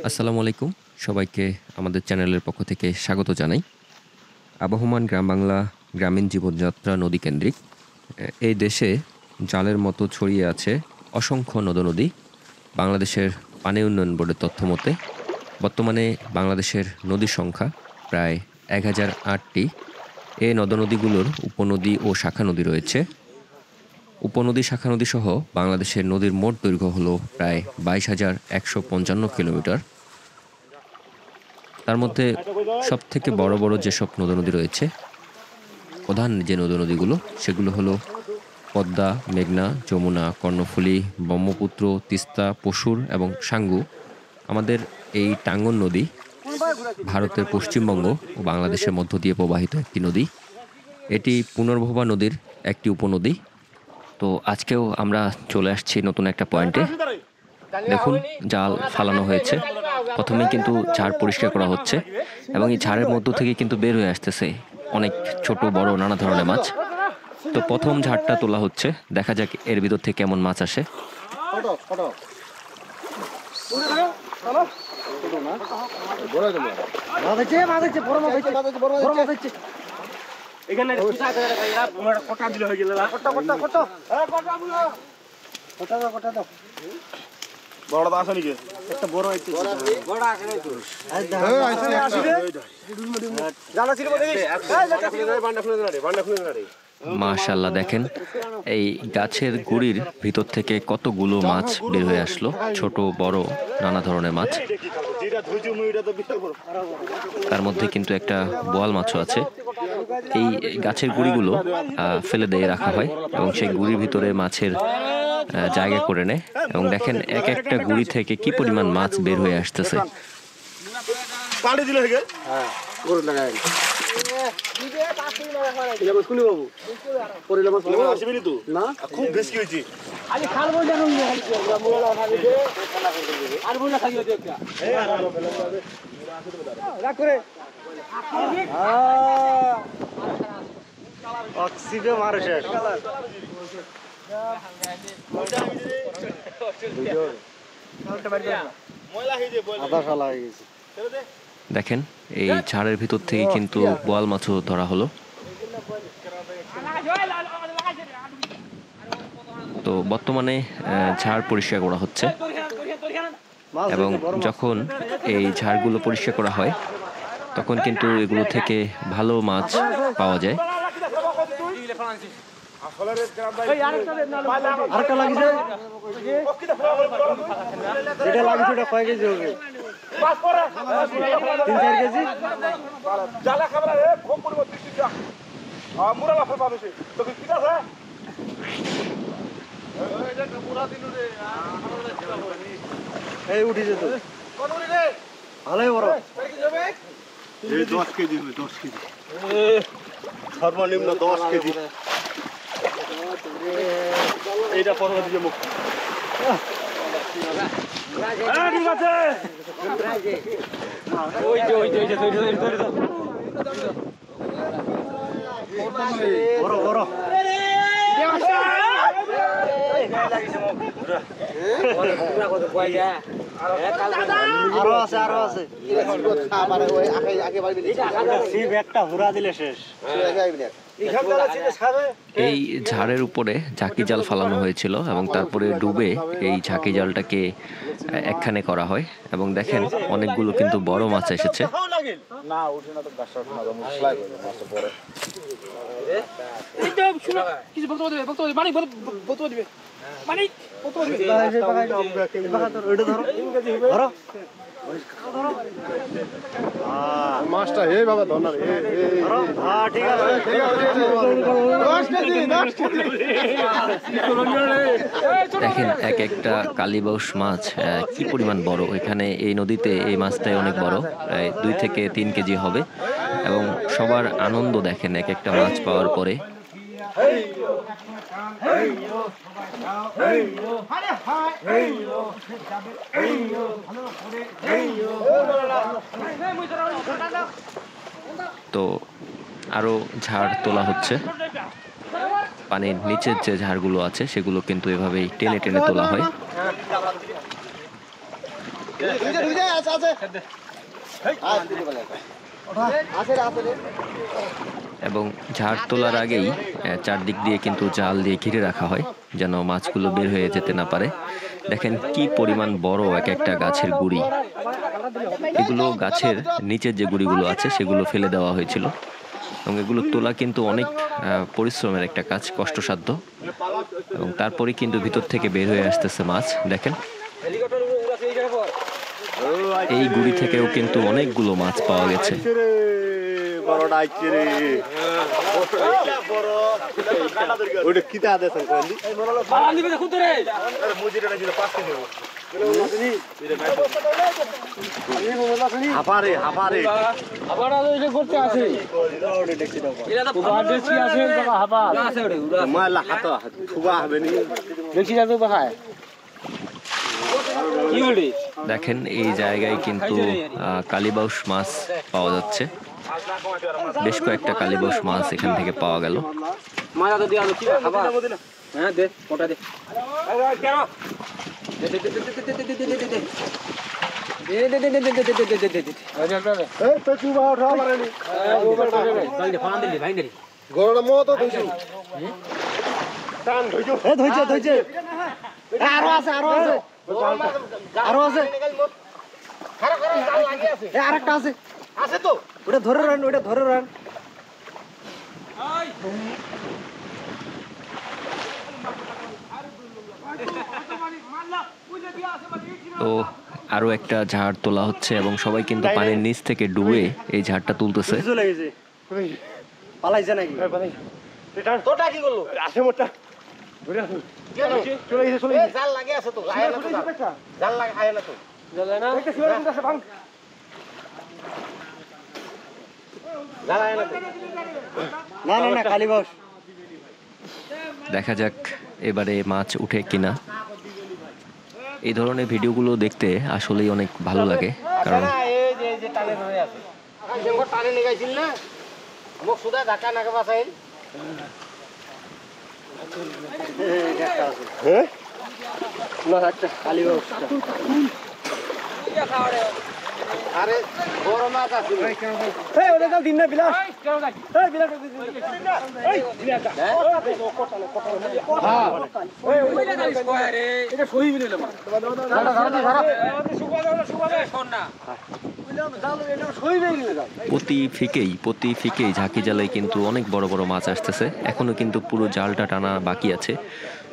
আসসালামু আলাইকুম, সবাইকে আমাদের চ্যানেলের পক্ষ থেকে স্বাগত জানাই। আবহমান গ্রাম বাংলা গ্রামীণ জীবনযাত্রা নদী কেন্দ্রিক এই দেশে জালের মতো ছড়িয়ে আছে অসংখ্য নদী। বাংলাদেশের পানি উন্নয়ন বোর্ডের তথ্য মতে বর্তমানে বাংলাদেশের নদীর সংখ্যা প্রায় 1008টি। এই নদীগুলোর উপনদী ও শাখা নদী রয়েছে। উপনদী শাখা নদী সহ বাংলাদেশের নদীর মোট দৈর্ঘ্য হলো প্রায় 22,155 কিলোমিটার। তার মধ্যে সবথেকে বড় বড় যেসব নদী রয়েছে, প্রধান যে নদীগুলো সেগুলো হলো পদ্মা, মেঘনা, যমুনা, কর্ণফুলী, ব্রহ্মপুত্র, তিস্তা, পশুর এবং সাঙ্গু। আমাদের এই টাঙ্গন নদী ভারতের পশ্চিমবঙ্গ ও বাংলাদেশের মধ্য দিয়ে প্রবাহিত একটি নদী। এটি পুনর্ভবা নদীর একটি উপনদী। তো আজকেও আমরা চলে আসছি নতুন একটা পয়েন্টে। দেখুন, জাল ফালানো হয়েছে। প্রথমেই কিন্তু ঝাড় পরিষ্কার করা হচ্ছে এবং এই ঝাড়ের মধ্য থেকে কিন্তু বের হয়ে আসতেছে অনেক ছোট বড় নানা ধরনের মাছ। তো প্রথম ঝাড়টা তোলা হচ্ছে, দেখা যাক এর ভিতর থেকে কেমন মাছ আসে। মাশাআল্লাহ, দেখেন এই গাছের গুড়ির ভিতর থেকে কতগুলো মাছ বের হয়ে আসলো, ছোট বড় নানা ধরনের মাছ। তার মধ্যে কিন্তু একটা বোয়াল মাছও আছে। এই গাছের গুড়িগুলো ফেলে দিয়ে রাখা হয় এবং সেই গুড়ির ভিতরে মাছের জায়গা করে নেয় এবং দেখেন এক একটা গুড়ি থেকে কি পরিমাণ মাছ বের হয়ে আসতেছে। দেখেন এই ঝাড়ের ভিতর থেকে কিন্তু বোয়াল মাছও ধরা হলো। তো বর্তমানে ঝাড় পরিষ্কার করা হচ্ছে এবং যখন এই ঝাড়গুলো পরিষ্কার করা হয় তখন কিন্তু এগুলো থেকে ভালো মাছ পাওয়া যায়। সর্বনিম্ন 10 কেজি। এইটা পরে দিয়ে মুখ ঠিক আছে। বড় বড় আরো আছে একটা হুরা দিলে শেষ। এই ঝাড়ের উপরে ঝাঁকি জাল ফালানো হয়েছিল এবং তারপরে ডুবে এই ঝাঁকি জালটাকে একখানে করা হয় এবং দেখেন অনেকগুলো কিন্তু বড় মাছ এসেছে। মাছটা হে বাবা ধরনা রে। ঠিক আছে দেখেন এক একটা কালীবাউস মাছ কি পরিমাণ বড়। এখানে এই নদীতে এই মাছটাই অনেক বড়, প্রায় 2 থেকে 3 কেজি হবে এবং সবার আনন্দ দেখেন এক একটা মাছ পাওয়ার পরে। তো আরো ঝাড় তোলা হচ্ছে, পানির নিচের যে ঝাড়গুলো আছে সেগুলো কিন্তু এভাবেই টেনে টেনে তোলা হয়। এবং ঝাড় তোলার আগেই চারদিক দিয়ে কিন্তু জাল দিয়ে ঘিরে রাখা হয় যেন মাছগুলো বের হয়ে যেতে না পারে। দেখেন কি পরিমাণ বড় এক একটা গাছের গুড়ি। এগুলো গাছের নিচের যে গুড়িগুলো আছে সেগুলো ফেলে দেওয়া হয়েছিল এবং এগুলো তোলা কিন্তু অনেক পরিশ্রমের একটা কাজ, কষ্টসাধ্য। এবং তারপরে কিন্তু ভিতর থেকে বের হয়ে আসতেছে মাছ। দেখেন এই গুড়ি থেকেও কিন্তু অনেকগুলো মাছ পাওয়া গেছে। দেখেন এই জায়গায় কিন্তু কালীবাউস মাছ পাওয়া যাচ্ছে, বেশ কয়েকটা কালীবাউস মাছ এখান থেকে পাওয়া গেল। আরো আছে আরেকটা আছে তো, ওটা ধরে রান। তো আরো একটা ঝাড় তোলা হচ্ছে এবং সবাই কিন্তু পানির নিচ থেকে ডুবে এই ঝাড়টা তুলতেছে। পালাইছে নাকি? তোটা কি করলো? আসে মোটা জাল লাগে আছে তো, জাল লাগে আয় না তো, না কালীবাউস। দেখা যাক এবারে মাছ উঠে কিনা। এই ধরনের ভিডিওগুলো দেখতে আসলেই অনেক ভালো লাগে, কারণ আরে বড় মাছ আছে দিন না বিলাস প্রতি ফিকেই ঝাঁকি জালে কিন্তু অনেক বড় বড় মাছ আসতেছে। এখনো কিন্তু পুরো জালটা টানা বাকি আছে।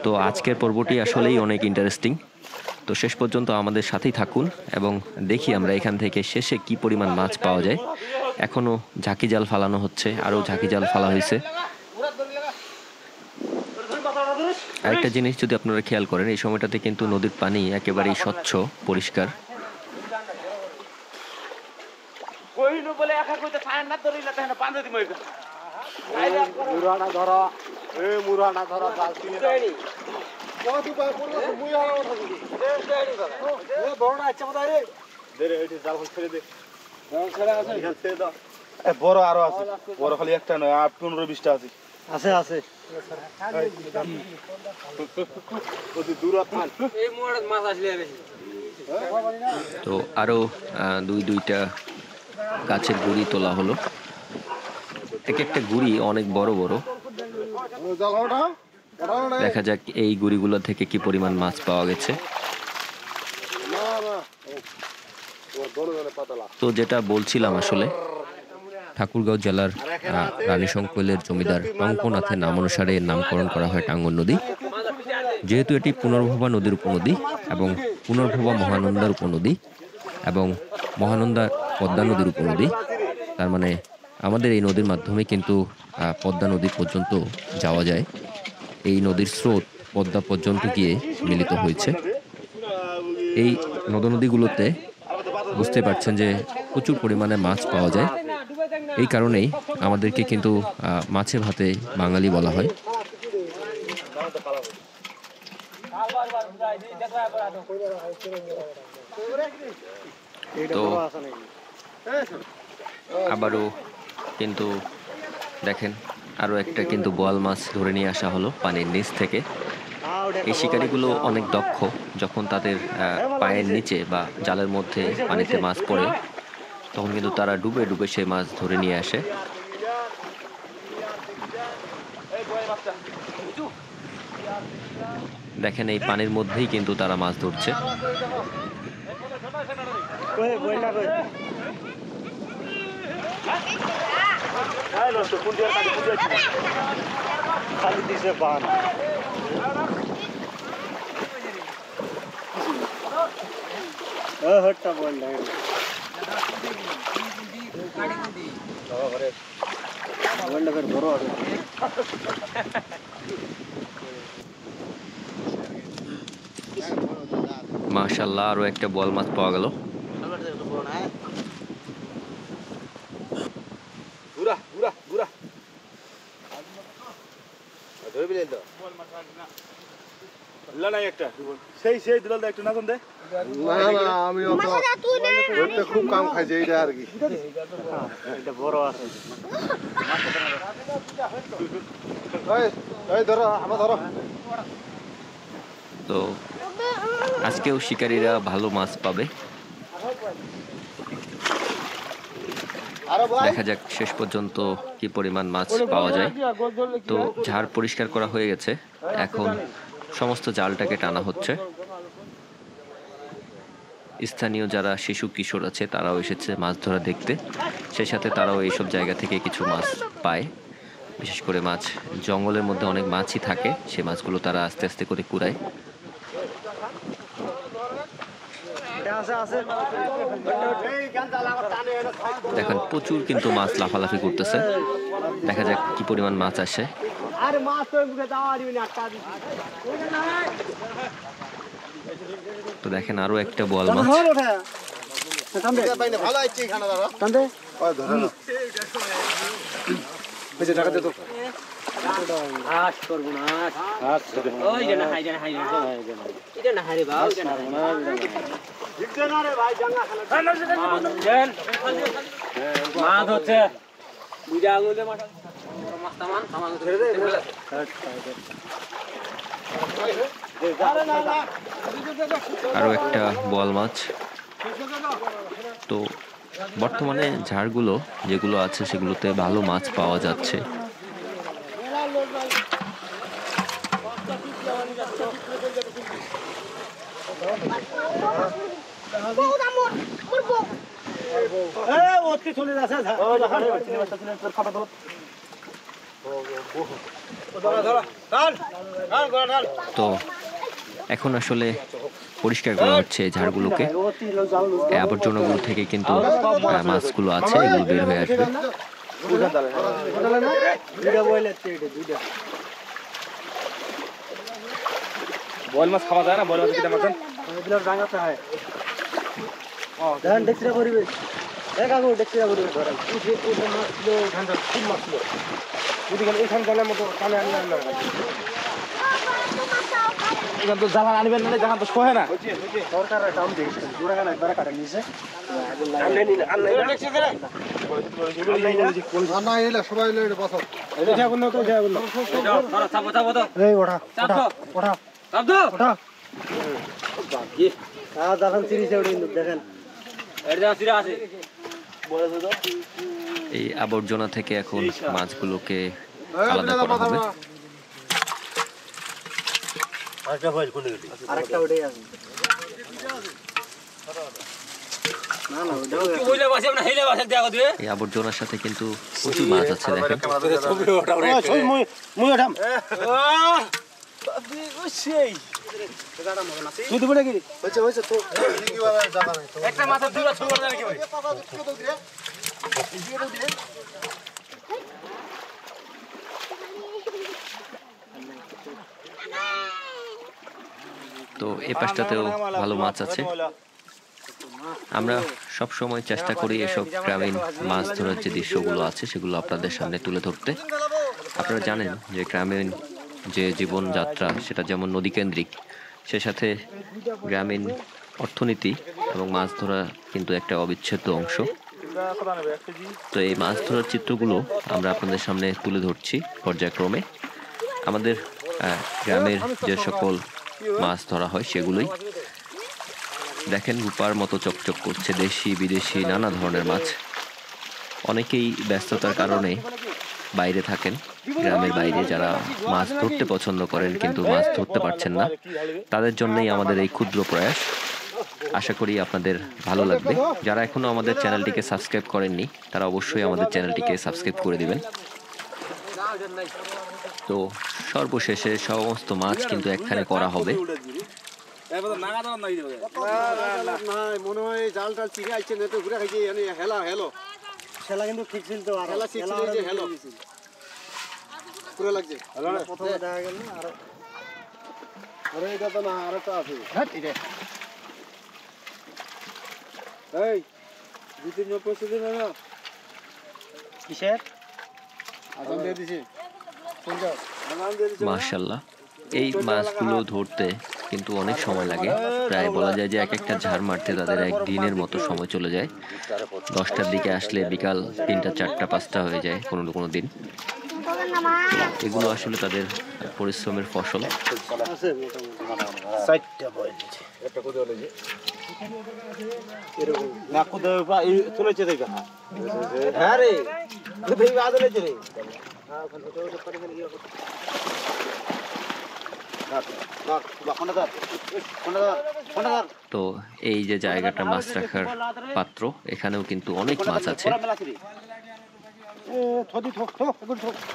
তো আজকের পর্বটি আসলেই অনেক ইন্টারেস্টিং। তো শেষ পর্যন্ত আমাদের সাথেই থাকুন এবং দেখি আমরা এখান থেকে শেষে কি পরিমাণ মাছ পাওয়া যায়। এখনো ঝাঁকি জাল ফালানো হচ্ছে, আরও ঝাঁকি জাল ফালা হয়েছে। আরেকটা জিনিস যদি আপনারা খেয়াল করেন, এই সময়টাতে কিন্তু নদীর পানি একেবারেই স্বচ্ছ, পরিষ্কার। বড় আরো আছে, বড় খালি একটা নয়, 15-20টা আছে। আছে তো আরো দুইটা গাছের গুড়ি তোলা হলো। এক একটা গুড়ি অনেক বড় বড়। দেখা যাক এই গুড়িগুলো থেকে কি পরিমাণ মাছ পাওয়া গেছে। তো যেটা বলছিলাম, আসলে ঠাকুরগাঁও জেলার রানীশঙ্কৈলের জমিদার টঙ্কনাথের নাম অনুসারে নামকরণ করা হয় টাঙ্গন নদী। যেহেতু এটি পুনর্ভবা নদীর উপনদী এবং পুনর্ভবা মহানন্দার উপনদী এবং মহানন্দা পদ্মা নদীর উপনদী, তার মানে আমাদের এই নদীর মাধ্যমে কিন্তু পদ্মা নদী পর্যন্ত যাওয়া যায়। এই নদীর স্রোত পদ্মা পর্যন্ত গিয়ে মিলিত হয়েছে। এই নদীগুলোতে বুঝতে পারছেন যে প্রচুর পরিমাণে মাছ পাওয়া যায়। এই কারণেই আমাদেরকে কিন্তু মাছে ভাতে বাঙালি বলা হয়। তো আবারও কিন্তু দেখেন আরও একটা কিন্তু বোয়াল মাছ ধরে নিয়ে আসা হলো পানির নিচ থেকে। এই শিকারিগুলো অনেক দক্ষ, যখন তাদের পায়ের নিচে বা জালের মধ্যে পানিতে মাছ পড়ে তখন কিন্তু তারা ডুবে ডুবে সেই মাছ ধরে নিয়ে আসে। দেখেন এই পানির মধ্যেই কিন্তু তারা মাছ ধরছে। মাশাআল্লাহ, আরো একটা বোয়াল মাছ পাওয়া গেল। আমি খুব কাম খাইছি এইটা আর কি। ধরো আমার ধরো। তো আজকেও শিকারীরা ভালো মাছ পাবে, দেখা যাক শেষ পর্যন্ত কি পরিমাণ মাছ পাওয়া যায়। তো ঝাড় পরিষ্কার করা হয়ে গেছে, এখন সমস্ত জালটাকে টানা হচ্ছে। স্থানীয় যারা শিশু কিশোর আছে তারাও এসেছে মাছ ধরা দেখতে, সেই সাথে তারাও এইসব জায়গা থেকে কিছু মাছ পায়। বিশেষ করে মাছ জঙ্গলের মধ্যে অনেক মাছই থাকে, সেই মাছগুলো তারা আস্তে আস্তে করে কুড়ায়। দেখেন প্রচুর কিন্তু মাছ লাফালাফি করতেছে, দেখা যাক কি পরিমাণ মাছ আসে। তো দেখেন আরো একটা বোয়াল মাছ। মাছ হচ্ছে আরো একটা বোয়াল মাছ। তো বর্তমানে ঝাড়গুলো যেগুলো আছে সেগুলোতে ভালো মাছ পাওয়া যাচ্ছে। তো এখন আসলে পরিষ্কার করা হচ্ছে এই ঝাড়গুলোকে, এই আবর্জনাগুলো থেকে কিন্তু মাছগুলো আছে এগুলো বের হয়ে আসবে। বল মাছ খাওয়া যায় না? বল মাছ কিটা মাছেন? জ্বালান আনবেন না, জাহান তো সহে না। সবাই বসো। এই আবর্জনা থেকে এখন মাছগুলোকে আলাদা করা হবে। এই আবর্জনার সাথে কিন্তু প্রচুর মাছ আছে, দেখেন। তো এই পাশটাতেও ভালো মাছ আছে। আমরা সব সময় চেষ্টা করি এসব গ্রামীণ মাছ ধরার যে দৃশ্যগুলো আছে সেগুলো আপনাদের সামনে তুলে ধরতে। আপনারা জানেন যে গ্রামীণ যে জীবনযাত্রা সেটা যেমন নদীকেন্দ্রিক, সে সাথে গ্রামীণ অর্থনীতি এবং মাছ ধরা কিন্তু একটা অবিচ্ছেদ্য অংশ। তো এই মাছ ধরার চিত্রগুলো আমরা আপনাদের সামনে তুলে ধরছি পর্যায়ক্রমে। আমাদের গ্রামের যে সকল মাছ ধরা হয় সেগুলোই দেখেন রূপার মতো চকচক করছে, দেশি বিদেশি নানা ধরনের মাছ। অনেকেই ব্যস্ততার কারণে বাইরে থাকেন, গ্রামের বাইরে, যারা মাছ ধরতে পছন্দ করেন কিন্তু মাছ ধরতে পারছেন না, তাদের জন্যই আমাদের এই ক্ষুদ্র প্রয়াস। আশা করি আপনাদের ভালো লাগবে। যারা এখনো আমাদের চ্যানেলটিকে সাবস্ক্রাইব করেননি তারা অবশ্যই আমাদের চ্যানেলটিকে সাবস্ক্রাইব করে দিবেন। তো সর্বশেষে সমস্ত মাছ কিন্তু একখানে করা হবে। মনে হয় জাল টাল চিড়ে আইছে না তো ঘুরে খাইছে হেলা হেলো খেলা কিন্তু ঠিক ছিল তো খেলা ঠিক ছিল যে হেলো পুরো লাগছে হেলো না প্রথমে দেখা গেল না আর আরে এটা তো না আর একটা আছে হ্যাঁ এটা এই দুই-তিন পয়সা দিন না কিসের আজান দিয়ে দিছি পঞ্চাশ আজান দিয়ে দিছি মাশাআল্লাহ, এই মাছগুলো ধরতে কিন্তু অনেক সময় লাগে। প্রায় বলা যায় যে এক একটা ঝাড় মারতে তাদের একদিনের মতো সময় চলে যায়। 10টার দিকে আসলে বিকাল 3টা 4টা 5টা হয়ে যায় কোনো কোনো দিন। এগুলো আসলে তাদের পরিশ্রমের ফসল। আছে মোটামুটি 4টা বয় দিছে একটা কোদে হলেছে এরকম না কোদে এই চলেছে দেখবা হ্যাঁ রে কোদে আদলে চলে হ্যাঁ ওখানে ওটা পারে গেলে কি হবে তো এই যে জায়গাটা মাছ রাখার পাত্র, এখানেও কিন্তু অনেক মাছ আছে।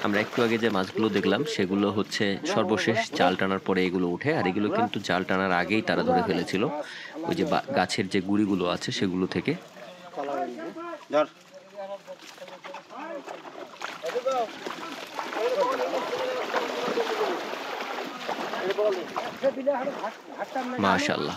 আমরা একটু আগে যে মাছগুলো দেখলাম সেগুলো হচ্ছে সর্বশেষ জাল টানার পরে এগুলো উঠে, আর এগুলো কিন্তু জাল টানার আগেই তারা ধরে ফেলেছিল ওই যে গাছের যে গুড়িগুলো আছে সেগুলো থেকে। মাশাআল্লাহ,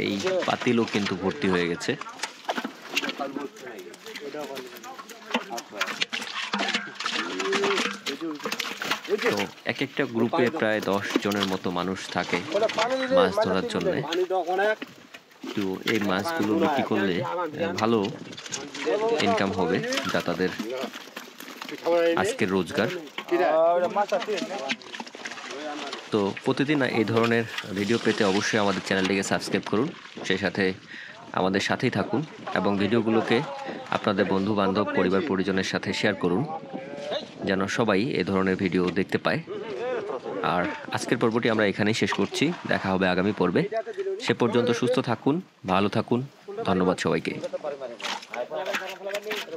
এই পাতিলও কিন্তু ভর্তি হয়ে গেছে। তো এক একটা গ্রুপে প্রায় 10 জনের মতো মানুষ থাকে মাছ ধরার জন্য। তো এই মাছগুলো বিক্রি করলে ভালো ইনকাম হবে, যা তাদের আজকের রোজগার। তো প্রতিদিন এই ধরনের ভিডিও পেতে অবশ্যই আমাদের চ্যানেলটিকে সাবস্ক্রাইব করুন, সেই সাথে আমাদের সাথেই থাকুন এবং ভিডিওগুলোকে আপনাদের বন্ধু বান্ধব পরিবার পরিজনের সাথে শেয়ার করুন যেন সবাই এ ধরনের ভিডিও দেখতে পায়। আর আজকের পর্বটি আমরা এখানেই শেষ করছি, দেখা হবে আগামী পর্বে। সে পর্যন্ত সুস্থ থাকুন, ভালো থাকুন, ধন্যবাদ সবাইকে।